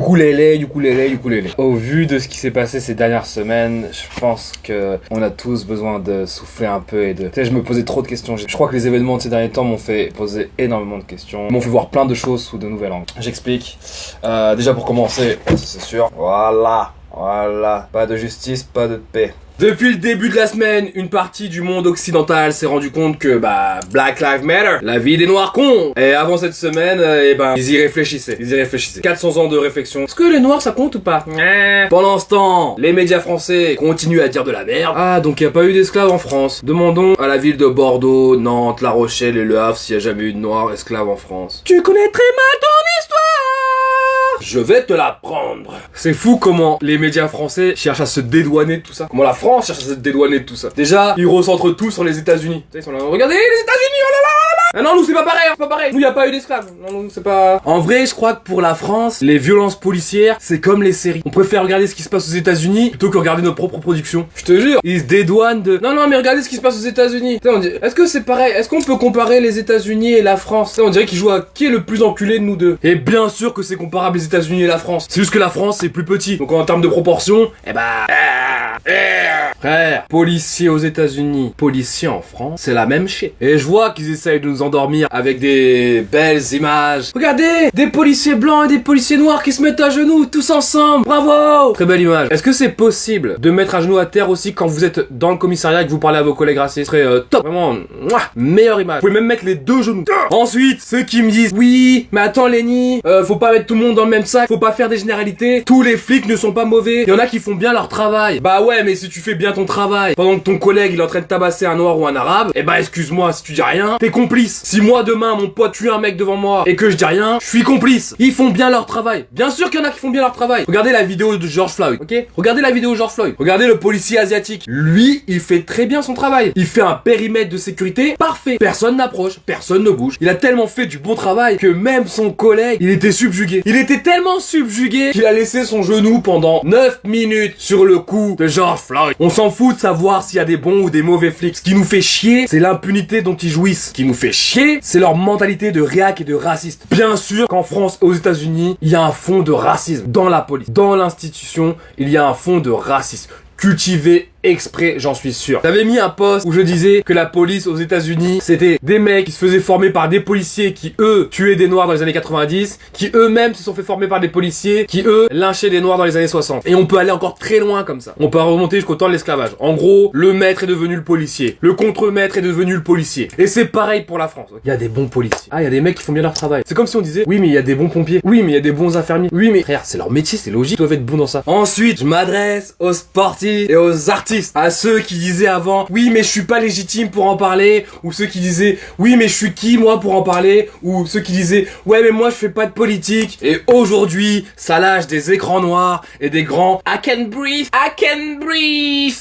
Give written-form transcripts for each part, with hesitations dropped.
Ukulélé. Au vu de ce qui s'est passé ces dernières semaines, je pense que on a tous besoin de souffler un peu et de... Tu sais, je me posais trop de questions. Je crois que les événements de ces derniers temps m'ont fait poser énormément de questions, m'ont fait voir plein de choses sous de nouvelles angles. J'explique. Déjà pour commencer, c'est sûr. Voilà. Pas de justice, pas de paix. Depuis le début de la semaine, une partie du monde occidental s'est rendu compte que, Black Lives Matter, la vie des noirs compte. Et avant cette semaine, ils y réfléchissaient. 400 ans de réflexion. Est-ce que les noirs ça compte ou pas? Pendant ce temps, les médias français continuent à dire de la merde. Ah, donc il n'y a pas eu d'esclaves en France. Demandons à la ville de Bordeaux, Nantes, La Rochelle et Le Havre s'il n'y a jamais eu de noirs esclaves en France. Tu connais très mal ton histoire! Je vais te l'apprendre. C'est fou comment les médias français cherchent à se dédouaner de tout ça. Comment la France cherche à se dédouaner de tout ça. Déjà, ils recentrent tout sur les États-Unis. Tu sais, ils sont là, regardez les États-Unis, oh là là. Ah non, nous c'est pas pareil, Nous y a pas eu d'esclaves. Non, nous c'est pas... En vrai, je crois que pour la France, les violences policières, c'est comme les séries. On préfère regarder ce qui se passe aux États-Unis plutôt que regarder notre propre production. Je te jure, ils se dédouanent de... Non, mais regardez ce qui se passe aux États-Unis. Tu sais, on dit, est-ce que c'est pareil? Est-ce qu'on peut comparer les États-Unis et la France? Tu sais, on dirait qu'ils jouent à qui est le plus enculé de nous deux. Et bien sûr que c'est comparable les États-Unis et la France. C'est juste que la France c'est plus petit. Donc en termes de proportion, frère, policiers aux États-Unis, policiers en France, c'est la même shit. Et je vois qu'ils essayent de nous endormir avec des belles images. Regardez, des policiers blancs et des policiers noirs qui se mettent à genoux tous ensemble. Bravo! Très belle image. Est-ce que c'est possible de mettre à genoux à terre aussi quand vous êtes dans le commissariat et que vous parlez à vos collègues racistes? Ce serait top. Vraiment, meilleure image. Vous pouvez même mettre les deux genoux. Ensuite, ceux qui me disent oui, mais attends Lenny, faut pas mettre tout le monde dans le même sac, faut pas faire des généralités. Tous les flics ne sont pas mauvais. Il y en a qui font bien leur travail. Bah ouais, mais si tu fais bien ton travail pendant que ton collègue il est en train de tabasser un noir ou un arabe, excuse-moi, si tu dis rien, t'es complice. Si moi demain mon pote tue un mec devant moi et que je dis rien, je suis complice. Ils font bien leur travail. Bien sûr qu'il y en a qui font bien leur travail. Regardez la vidéo de George Floyd, ok? Regardez la vidéo de George Floyd. Regardez le policier asiatique. Lui, il fait très bien son travail. Il fait un périmètre de sécurité parfait. Personne n'approche, personne ne bouge. Il a tellement fait du bon travail que même son collègue, il était subjugué. Il était tellement subjugué qu'il a laissé son genou pendant 9 minutes sur le cou de George Floyd. On s'en fout de savoir s'il y a des bons ou des mauvais flics. Ce qui nous fait chier, c'est l'impunité dont ils jouissent. Ce qui nous fait chier, c'est leur mentalité de réac et de raciste. Bien sûr qu'en France et aux États-Unis, il y a un fond de racisme dans la police, dans l'institution, il y a un fond de racisme cultivé exprès, j'en suis sûr. J'avais mis un post où je disais que la police aux États-Unis, c'était des mecs qui se faisaient former par des policiers qui, eux, tuaient des noirs dans les années 90, qui eux-mêmes se sont fait former par des policiers qui, eux, lynchaient des noirs dans les années 60. Et on peut aller encore très loin comme ça. On peut remonter jusqu'au temps de l'esclavage. En gros, le maître est devenu le policier. Le contre-maître est devenu le policier. Et c'est pareil pour la France. Il y a des bons policiers. Ah, il y a des mecs qui font bien leur travail. C'est comme si on disait, oui, mais il y a des bons pompiers. Oui, mais il y a des bons infirmiers. Oui, mais frère, c'est leur métier, c'est logique. Ils doivent être bons dans ça. Ensuite, je m'adresse aux sportifs et aux artistes. À ceux qui disaient avant, oui mais je suis pas légitime pour en parler, ou ceux qui disaient, oui mais je suis qui moi pour en parler, ou ceux qui disaient, ouais mais moi je fais pas de politique, et aujourd'hui, ça lâche des écrans noirs et des grands I can breathe.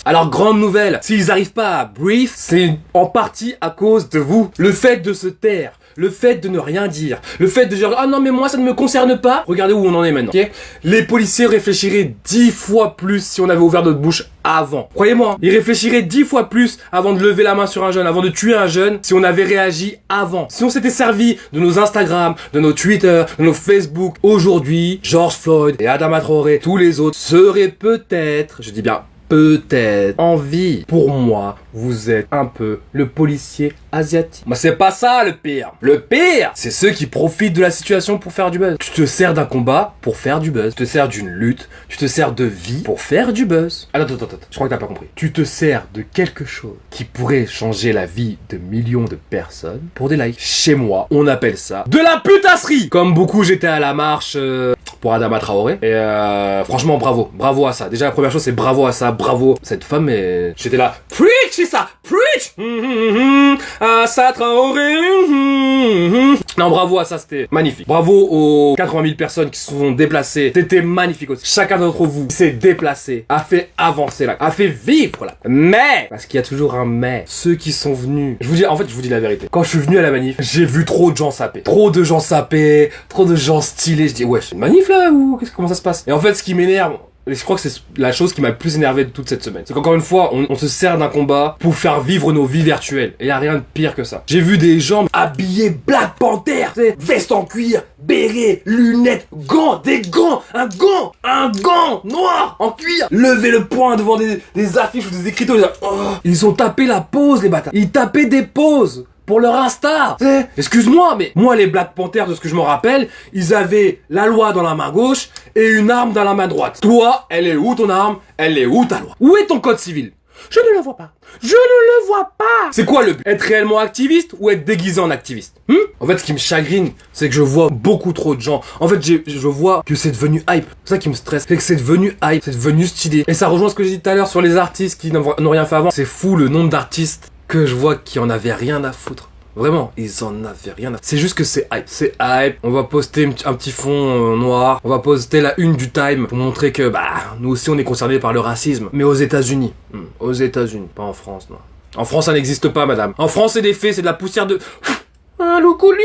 Alors grande nouvelle, s'ils arrivent pas à breathe, c'est en partie à cause de vous. Le fait de se taire, le fait de ne rien dire, le fait de dire ah non mais moi ça ne me concerne pas. Regardez où on en est maintenant. Okay, les policiers réfléchiraient 10 fois plus si on avait ouvert notre bouche avant. Croyez-moi, ils réfléchiraient 10 fois plus avant de lever la main sur un jeune, avant de tuer un jeune, si on avait réagi avant. Si on s'était servi de nos Instagram, de nos Twitter, de nos Facebook, aujourd'hui, George Floyd et Adama Traoré, tous les autres seraient peut-être, je dis bien peut-être en vie. Pour moi, vous êtes un peu le policier asiatique. Mais c'est pas ça le pire. Le pire, c'est ceux qui profitent de la situation pour faire du buzz. Tu te sers d'un combat pour faire du buzz. Tu te sers d'une lutte, tu te sers de vie pour faire du buzz. Attends, je crois que t'as pas compris. Tu te sers de quelque chose qui pourrait changer la vie de millions de personnes pour des likes. Chez moi, on appelle ça de la putasserie. Comme beaucoup, j'étais à la marche pour Adama Traoré. Et franchement, bravo à ça. Déjà, la première chose, c'est bravo à ça. Bravo cette femme. Et j'étais là, preach, c'est ça, preach. À ça Traoré. Non, bravo à ça, c'était magnifique. Bravo aux 80 000 personnes qui se sont déplacées. C'était magnifique aussi. Chacun d'entre vous s'est déplacé, a fait avancer la, a fait vivre la. Mais, parce qu'il y a toujours un mais, ceux qui sont venus, je vous dis la vérité. Quand je suis venu à la manif, j'ai vu trop de gens saper. Trop de gens stylés. Je dis, ouais, c'est une manif là ou comment ça se passe? Et en fait, ce qui m'énerve, Et je crois que c'est la chose qui m'a le plus énervé de toute cette semaine. C'est qu'encore une fois, on se sert d'un combat pour faire vivre nos vies virtuelles. Et y a rien de pire que ça. J'ai vu des gens habillés Black Panther, veste en cuir, béret, lunettes, gants, un gant noir en cuir, lever le poing devant des affiches ou des écriteaux. Ils ont tapé la pose, les bâtards. Ils tapaient des poses pour leur Insta. Excuse-moi, mais moi, les Black Panthers, de ce que je me rappelle, ils avaient la loi dans la main gauche et une arme dans la main droite. Toi, elle est où ton arme? Elle est où ta loi? Où est ton code civil? Je ne le vois pas. Je ne le vois pas. C'est quoi le but? Être réellement activiste ou être déguisé en activiste? En fait, ce qui me chagrine, c'est que je vois beaucoup trop de gens. En fait, je vois que c'est devenu hype. C'est ça qui me stresse. C'est que c'est devenu hype. C'est devenu stylé. Et ça rejoint ce que j'ai dit tout à l'heure sur les artistes qui n'ont rien fait avant. C'est fou le nombre d'artistes que je vois qui en avaient rien à foutre. Vraiment, ils en avaient rien à foutre. C'est juste que c'est hype. C'est hype. On va poster un petit fond noir. On va poster la une du Time pour montrer que, nous aussi on est concernés par le racisme. Mais aux États-Unis. Aux États-Unis. Pas en France, non. En France, ça n'existe pas, madame. En France, c'est des faits, c'est de la poussière de... ukulélé.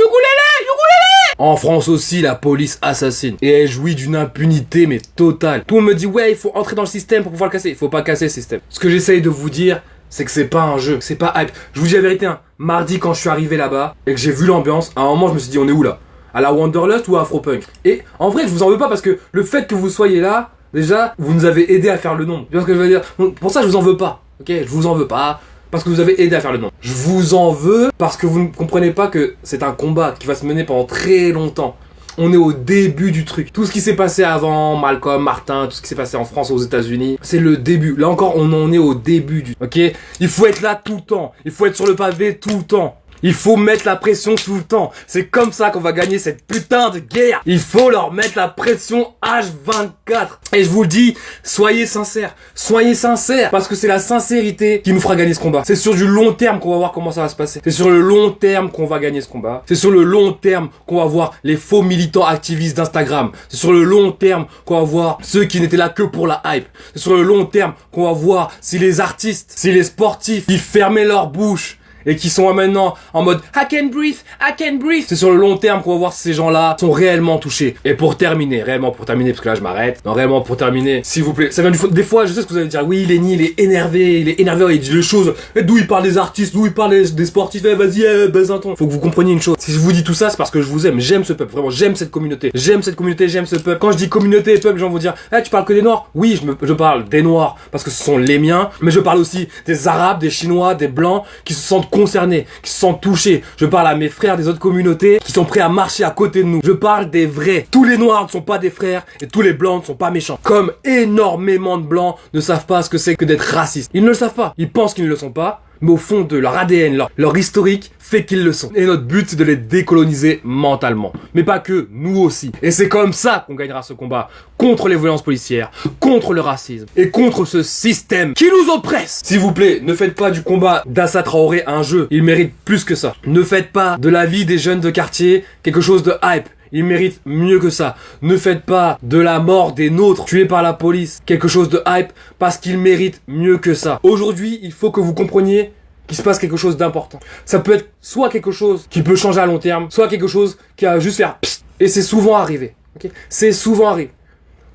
En France aussi, la police assassine. Et elle jouit d'une impunité, mais totale. Tout le monde me dit, ouais, il faut entrer dans le système pour pouvoir le casser. Il faut pas casser le système. Ce que j'essaye de vous dire, c'est que c'est pas un jeu, c'est pas hype. Je vous dis la vérité, mardi quand je suis arrivé là-bas et que j'ai vu l'ambiance, à un moment je me suis dit on est où là? À la Wanderlust ou à Afropunk? Et en vrai je vous en veux pas parce que le fait que vous soyez là, déjà vous nous avez aidé à faire le nombre. Tu vois ce que je veux dire? Donc, pour ça je vous en veux pas, ok? Je vous en veux pas parce que vous avez aidé à faire le nombre. Je vous en veux parce que vous ne comprenez pas que c'est un combat qui va se mener pendant très longtemps. On est au début du truc. Tout ce qui s'est passé avant, Malcolm, Martin, tout ce qui s'est passé en France, aux États-Unis, c'est le début. Là encore, on en est au début du... Ok? Il faut être là tout le temps. Il faut être sur le pavé tout le temps. Il faut mettre la pression tout le temps. C'est comme ça qu'on va gagner cette putain de guerre. Il faut leur mettre la pression H24. Et je vous le dis, soyez sincères. Soyez sincères. Parce que c'est la sincérité qui nous fera gagner ce combat. C'est sur du long terme qu'on va voir comment ça va se passer. C'est sur le long terme qu'on va gagner ce combat. C'est sur le long terme qu'on va voir les faux militants activistes d'Instagram. C'est sur le long terme qu'on va voir ceux qui n'étaient là que pour la hype. C'est sur le long terme qu'on va voir si les artistes, si les sportifs, ils fermaient leur bouche et qui sont maintenant en mode I can breathe. C'est sur le long terme qu'on va voir si ces gens-là sont réellement touchés. Et pour terminer, parce que là je m'arrête. Non, réellement pour terminer, s'il vous plaît. Ça vient des fois, je sais ce que vous allez dire. Oui, Lenny, il est énervé, il dit les choses. D'où il parle des artistes, d'où il parle des sportifs. Vas-y, baise un ton. Faut que vous compreniez une chose. Si je vous dis tout ça, c'est parce que je vous aime. J'aime ce peuple. Vraiment, j'aime cette communauté. J'aime ce peuple. Quand je dis communauté et peuple, les gens vont dire, tu parles que des noirs. Oui, je parle des noirs parce que ce sont les miens. Mais je parle aussi des arabes, des chinois, des blancs qui se sentent concernés, qui se sentent touchés. Je parle à mes frères des autres communautés qui sont prêts à marcher à côté de nous. Je parle des vrais. Tous les noirs ne sont pas des frères et tous les blancs ne sont pas méchants. Comme énormément de blancs ne savent pas ce que c'est que d'être raciste. Ils ne le savent pas. Ils pensent qu'ils ne le sont pas. Mais au fond de leur ADN, leur historique fait qu'ils le sont. Et notre but, c'est de les décoloniser mentalement. Mais pas que, nous aussi. Et c'est comme ça qu'on gagnera ce combat contre les violences policières, contre le racisme et contre ce système qui nous oppresse. S'il vous plaît, ne faites pas du combat d'Assa Traoré un jeu. Il mérite plus que ça. Ne faites pas de la vie des jeunes de quartier quelque chose de hype. Il mérite mieux que ça. Ne faites pas de la mort des nôtres tués par la police quelque chose de hype parce qu'il mérite mieux que ça. Aujourd'hui, il faut que vous compreniez qu'il se passe quelque chose d'important. Ça peut être soit quelque chose qui peut changer à long terme, soit quelque chose qui va juste faire psst. Et c'est souvent arrivé. Okay, c'est souvent arrivé.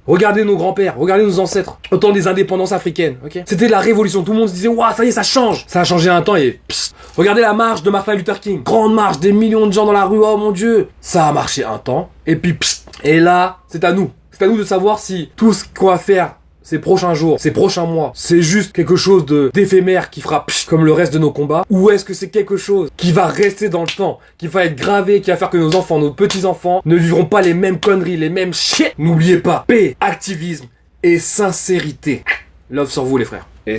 Regardez nos grands-pères, regardez nos ancêtres, au temps des indépendances africaines, ok? C'était la révolution, tout le monde se disait, waouh, ça y est, ça change! Ça a changé un temps et psst. Regardez la marche de Martin Luther King, grande marche, des millions de gens dans la rue, oh mon Dieu! Ça a marché un temps, et puis psst. Et là, c'est à nous. C'est à nous de savoir si tout ce qu'on va faire ces prochains jours, ces prochains mois, c'est juste quelque chose d'éphémère qui fera psh, comme le reste de nos combats, ou est-ce que c'est quelque chose qui va rester dans le temps, qui va être gravé, qui va faire que nos enfants, nos petits-enfants ne vivront pas les mêmes conneries, les mêmes shit. N'oubliez pas, paix, activisme et sincérité. Love sur vous les frères. Et